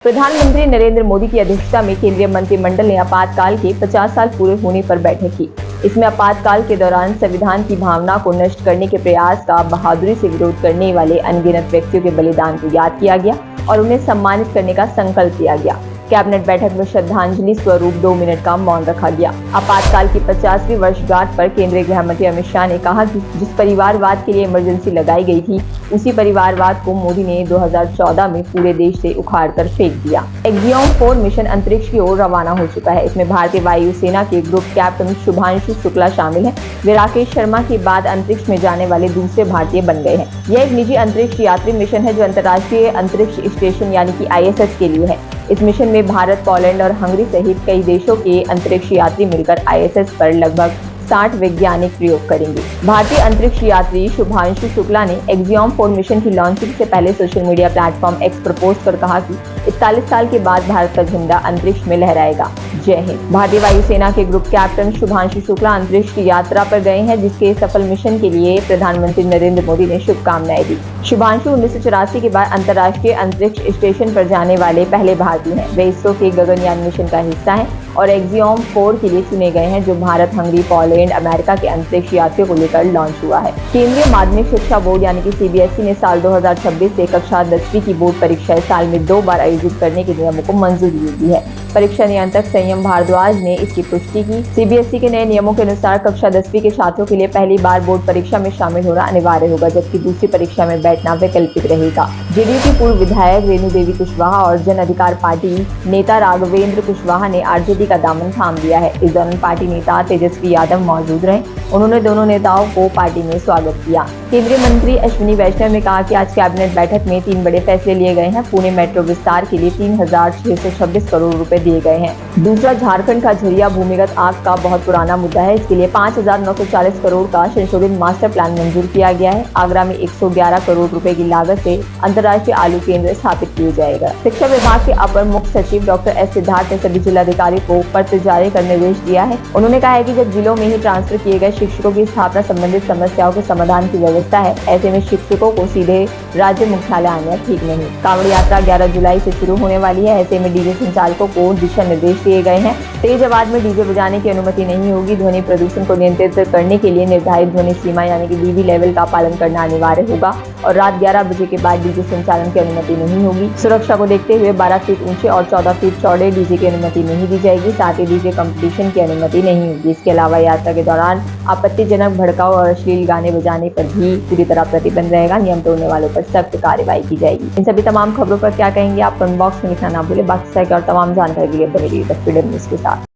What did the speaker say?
प्रधानमंत्री नरेंद्र मोदी की अध्यक्षता में केंद्रीय मंत्रिमंडल ने आपातकाल के 50 साल पूरे होने पर बैठक की। इसमें आपातकाल के दौरान संविधान की भावना को नष्ट करने के प्रयास का बहादुरी से विरोध करने वाले अनगिनत व्यक्तियों के बलिदान को याद किया गया और उन्हें सम्मानित करने का संकल्प लिया गया। कैबिनेट बैठक में श्रद्धांजलि स्वरूप 2 मिनट का मौन रखा गया। आपातकाल की 50वीं वर्षगांठ पर केंद्रीय गृह मंत्री अमित शाह ने कहा कि जिस परिवारवाद के लिए इमरजेंसी लगाई गई थी, उसी परिवारवाद को मोदी ने 2014 में पूरे देश से उखाड़ कर फेंक दिया। एक्सियोम 4 मिशन अंतरिक्ष की ओर रवाना हो चुका है। इसमें भारतीय वायुसेना के ग्रुप कैप्टन शुभांशु शुक्ला शामिल है। वे राकेश शर्मा के बाद अंतरिक्ष में जाने वाले दूसरे भारतीय बन गए हैं। यह एक निजी अंतरिक्ष यात्री मिशन है जो अंतर्राष्ट्रीय अंतरिक्ष स्टेशन यानी कि ISS के लिए है। इस मिशन में भारत, पोलैंड और हंगरी सहित कई देशों के अंतरिक्ष यात्री मिलकर ISS पर लगभग 60 वैज्ञानिक प्रयोग करेंगे। भारतीय अंतरिक्ष यात्री शुभांशु शुक्ला ने एक्सियोम 4 मिशन की लॉन्चिंग से पहले सोशल मीडिया प्लेटफॉर्म X पर पोस्ट कर कहा कि 41 साल के बाद भारत का झंडा अंतरिक्ष में लहराएगा। जय हिंद। भारतीय वायुसेना के ग्रुप कैप्टन शुभांशु शुक्ला अंतरिक्ष की यात्रा पर गए हैं, जिसके सफल मिशन के लिए प्रधानमंत्री नरेंद्र मोदी ने शुभकामनाएं दी। शुभांशु 1984 के बाद अंतर्राष्ट्रीय अंतरिक्ष स्टेशन पर जाने वाले पहले भारतीय हैं। वे इसरो के गगनयान मिशन का हिस्सा हैं और एक्सियोम 4 के लिए चुने गए हैं, जो भारत, हंगरी, पोलैंड, अमेरिका के अंतरिक्ष यात्रियों को लेकर लॉन्च हुआ है। केंद्रीय माध्यमिक शिक्षा बोर्ड यानी कि CBSE ने साल 2026 से कक्षा 10वीं की बोर्ड परीक्षाएं साल में 2 बार आयोजित करने के नियमों को मंजूरी दी है। परीक्षा नियंत्रक संयम भारद्वाज ने इसकी पुष्टि की। CBSE के नए नियमों के अनुसार कक्षा 10वीं के छात्रों के लिए पहली बार बोर्ड परीक्षा में शामिल होना अनिवार्य होगा, जबकि दूसरी परीक्षा में बैठना वैकल्पिक रहेगा। JDU की पूर्व विधायक रेणु देवी कुशवाहा और जन अधिकार पार्टी नेता राघवेंद्र कुशवाहा ने RJD का दामन थाम लिया है। इस दौरान पार्टी नेता तेजस्वी यादव मौजूद रहे। उन्होंने दोनों नेताओं को पार्टी में स्वागत किया। केंद्रीय मंत्री अश्विनी वैष्णव ने कहा कि आज कैबिनेट बैठक में 3 बड़े फैसले लिए गए हैं। पुणे मेट्रो विस्तार के लिए 3,626 करोड़ रुपए दिए गए हैं। दूसरा, झारखंड का झरिया भूमिगत आग का बहुत पुराना मुद्दा है। इसके लिए 5,940 करोड़ का संशोधित मास्टर प्लान मंजूर किया गया है। आगरा में 111 करोड़ रुपए की लागत से अंतर्राष्ट्रीय आलू केंद्र स्थापित किया जाएगा। शिक्षा विभाग के अपर मुख्य सचिव डॉक्टर S सिद्धार्थ ने सभी जिलाधिकारी को पत्र जारी कर निर्देश दिया है। उन्होंने कहा है कि जब जिलों में ही ट्रांसफर किए गए शिक्षकों की स्थापना संबंधित समस्याओं के समाधान की व्यवस्था है, ऐसे में शिक्षकों को सीधे राज्य मुख्यालय आना ठीक नहीं। कांवड़ यात्रा 11 जुलाई से शुरू होने वाली है। ऐसे में डीजे संचालकों को दिशा निर्देश दिए गए हैं। तेज आवाज में डीजे बजाने की अनुमति नहीं होगी। ध्वनि प्रदूषण को नियंत्रित करने के लिए निर्धारित ध्वनि सीमा यानी कि dB लेवल का पालन करना अनिवार्य होगा और रात 11 बजे के बाद डीजे संचालन की अनुमति नहीं होगी। सुरक्षा को देखते हुए 12 फीट ऊंचे और 14 फीट चौड़े डीजे की अनुमति नहीं दी जाएगी। साथ ही डीजे कंपटीशन की अनुमति नहीं होगी। इसके अलावा यात्रा के दौरान आपत्तिजनक, भड़काऊ और अश्लील गाने बजाने पर भी पूरी तरह प्रतिबंध रहेगा। नियम तोड़ने वालों पर सख्त कार्रवाई की जाएगी। इन सभी तमाम खबरों पर क्या कहेंगे आप कमेंट बॉक्स में लिखना ना भूलें। बाकी और तमाम जानकारी के लिए बने रहिए द फ्रीडम न्यूज़ के साथ।